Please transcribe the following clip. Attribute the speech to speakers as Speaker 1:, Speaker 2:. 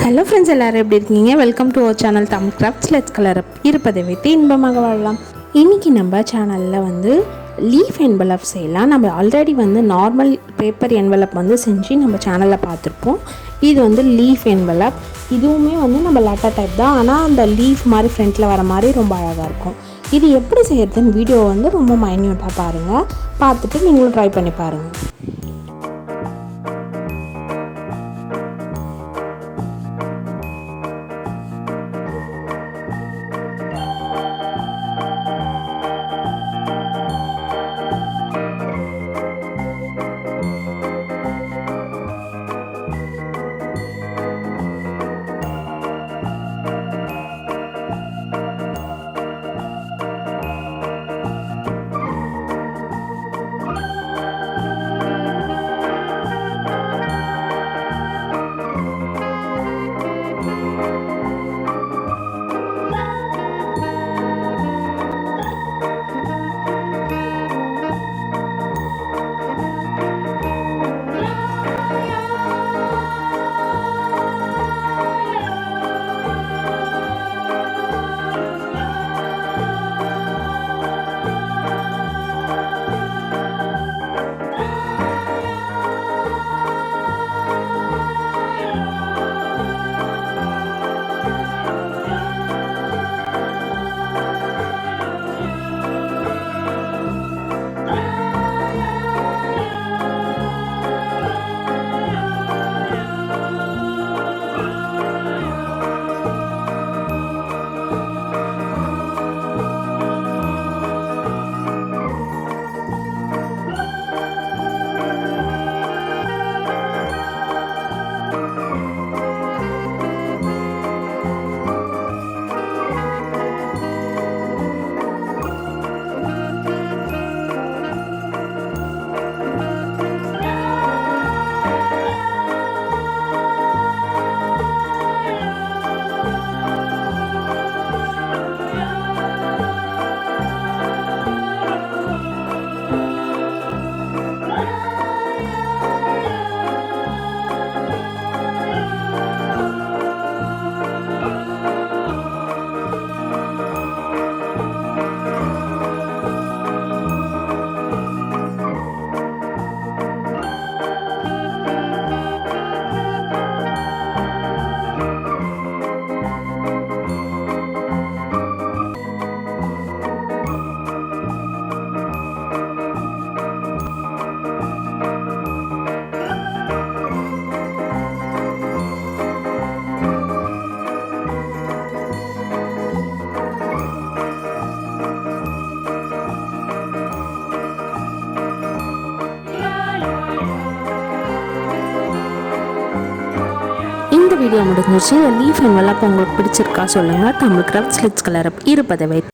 Speaker 1: Hello friends, எல்லோரும் எப்படி இருக்கீங்க? Welcome to our channel Tamil crafts. Let's colour up. இருப்பதை வைத்து இன்பமாக வாழலாம். இன்றைக்கி நம்ம சேனலில் லீஃப் என்வலப் செய்யலாம். நம்ம ஆல்ரெடி நார்மல் பேப்பர் என்வலப் செஞ்சு நம்ம சேனலில் பார்த்துருப்போம். இது லீஃப் என்வலப். இதுவுமே நம்ம லெட்டர் டைப் தான், ஆனால் அந்த லீஃப் மாதிரி ஃப்ரண்ட்டில் வர மாதிரி ரொம்ப அழகாக இருக்கும். இது எப்படி செய்கிறதுன்னு வீடியோ ரொம்ப மைன்யூட்டாக பாருங்கள். பார்த்துட்டு நீங்களும் ட்ரை பண்ணி பாருங்கள். இந்த வீடியோ முடிஞ்சிருச்சு. லீஃப் என்வலப் உங்களுக்கு பிடிச்சிருக்கா சொல்லுங்கள். Tamil crafts. Let's colour up. இருப்பதை வைத்து